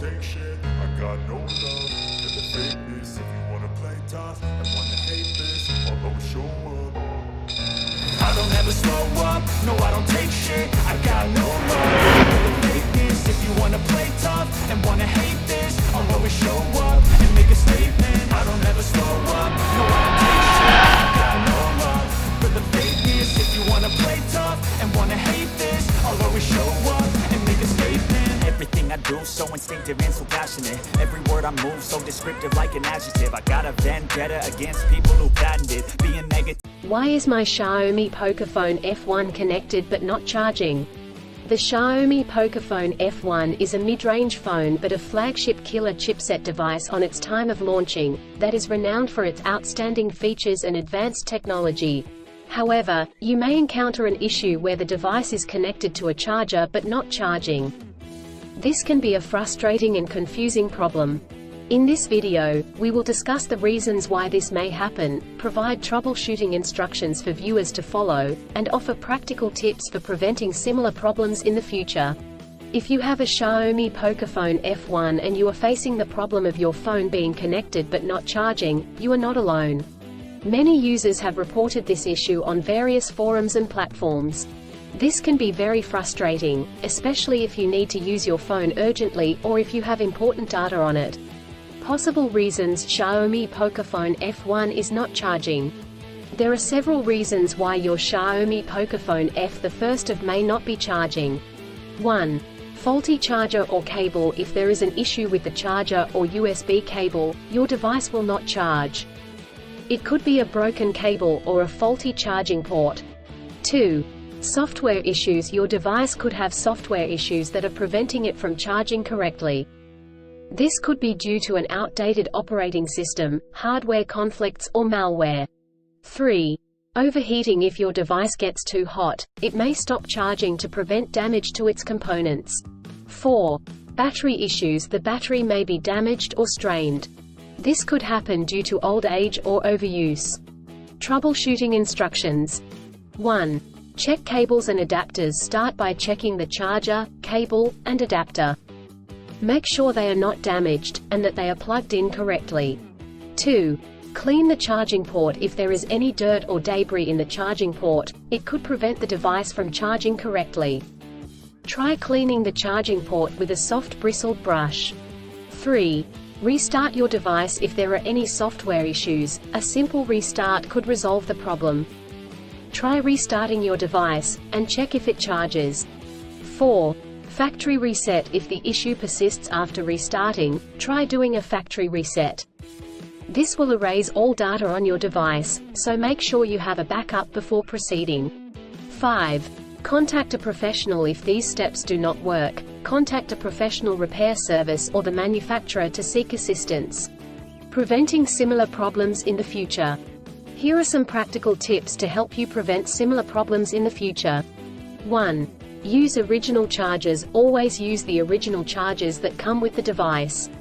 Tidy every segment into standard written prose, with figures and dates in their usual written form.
take shit. I got no love for the fakeness. If you wanna play tough and wanna hate this, I'll always show up. I don't ever slow up, no I don't take shit. I got no love for the fakeness. If you wanna play tough and wanna hate this, I'll always show up and make a statement. I don't ever slow up, no I don't take shit. I got no love for the fakeness. If you wanna play tough and wanna hate this, I'll always show up and make a statement. Everything I do so instinctive and so passionate. Every word I move so descriptive like an adjective. I got a vendetta against people who patented being negative. Why is my Xiaomi Pocophone F1 connected but not charging? The Xiaomi Pocophone F1 is a mid-range phone but a flagship killer chipset device on its time of launching, that is renowned for its outstanding features and advanced technology. However, you may encounter an issue where the device is connected to a charger but not charging. This can be a frustrating and confusing problem. In this video, we will discuss the reasons why this may happen, provide troubleshooting instructions for viewers to follow, and offer practical tips for preventing similar problems in the future. If you have a Xiaomi Pocophone F1 and you are facing the problem of your phone being connected but not charging, you are not alone. Many users have reported this issue on various forums and platforms. This can be very frustrating, especially if you need to use your phone urgently or if you have important data on it. Possible reasons Xiaomi Pocophone F1 is not charging. There are several reasons why your Xiaomi Pocophone F1 may not be charging. 1. Faulty charger or cable. If there is an issue with the charger or USB cable, your device will not charge. It could be a broken cable or a faulty charging port. 2. Software issues. Your device could have software issues that are preventing it from charging correctly. This could be due to an outdated operating system, hardware conflicts or malware. 3. Overheating. If your device gets too hot, it may stop charging to prevent damage to its components. 4. Battery issues. The battery may be damaged or strained. This could happen due to old age or overuse. Troubleshooting instructions. 1. Check cables and adapters. Start by checking the charger, cable, and adapter. Make sure they are not damaged, and that they are plugged in correctly. 2. Clean the charging port. If there is any dirt or debris in the charging port, it could prevent the device from charging correctly. Try cleaning the charging port with a soft bristled brush. 3. Restart your device. If there are any software issues, a simple restart could resolve the problem. Try restarting your device, and check if it charges. 4. Factory reset. If the issue persists after restarting, try doing a factory reset. This will erase all data on your device, so make sure you have a backup before proceeding. 5. Contact a professional. If these steps do not work, contact a professional repair service or the manufacturer to seek assistance. Preventing similar problems in the future. Here are some practical tips to help you prevent similar problems in the future. 1. Use original chargers. Always use the original chargers that come with the device.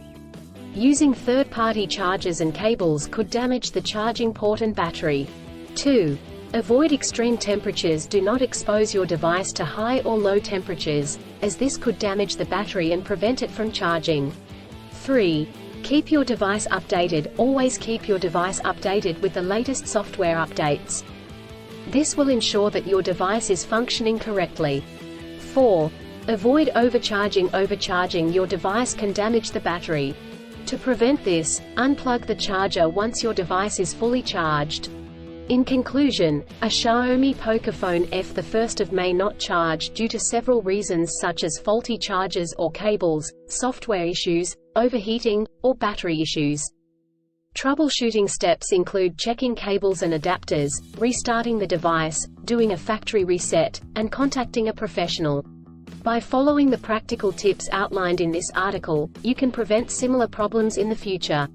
Using third-party chargers and cables could damage the charging port and battery. 2. Avoid extreme temperatures. Do not expose your device to high or low temperatures, as this could damage the battery and prevent it from charging. 3. Keep your device updated. Always keep your device updated with the latest software updates. This will ensure that your device is functioning correctly. 4. Avoid overcharging. Overcharging your device can damage the battery. To prevent this, unplug the charger once your device is fully charged. In conclusion, a Xiaomi Pocophone F1 may not charge due to several reasons such as faulty chargers or cables, software issues, overheating, or battery issues. Troubleshooting steps include checking cables and adapters, restarting the device, doing a factory reset, and contacting a professional. By following the practical tips outlined in this article, you can prevent similar problems in the future.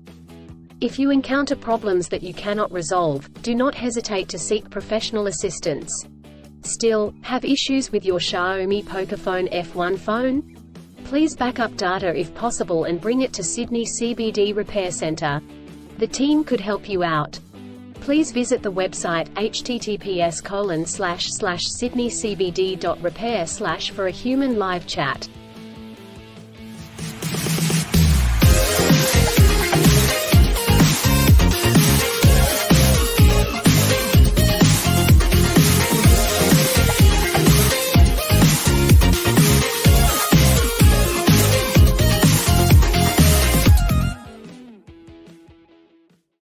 If you encounter problems that you cannot resolve, do not hesitate to seek professional assistance. Still, have issues with your Xiaomi Pocophone F1 phone? Please back up data if possible and bring it to Sydney CBD Repair Centre. The team could help you out. Please visit the website https://sydneycbd.repair/ for a human live chat.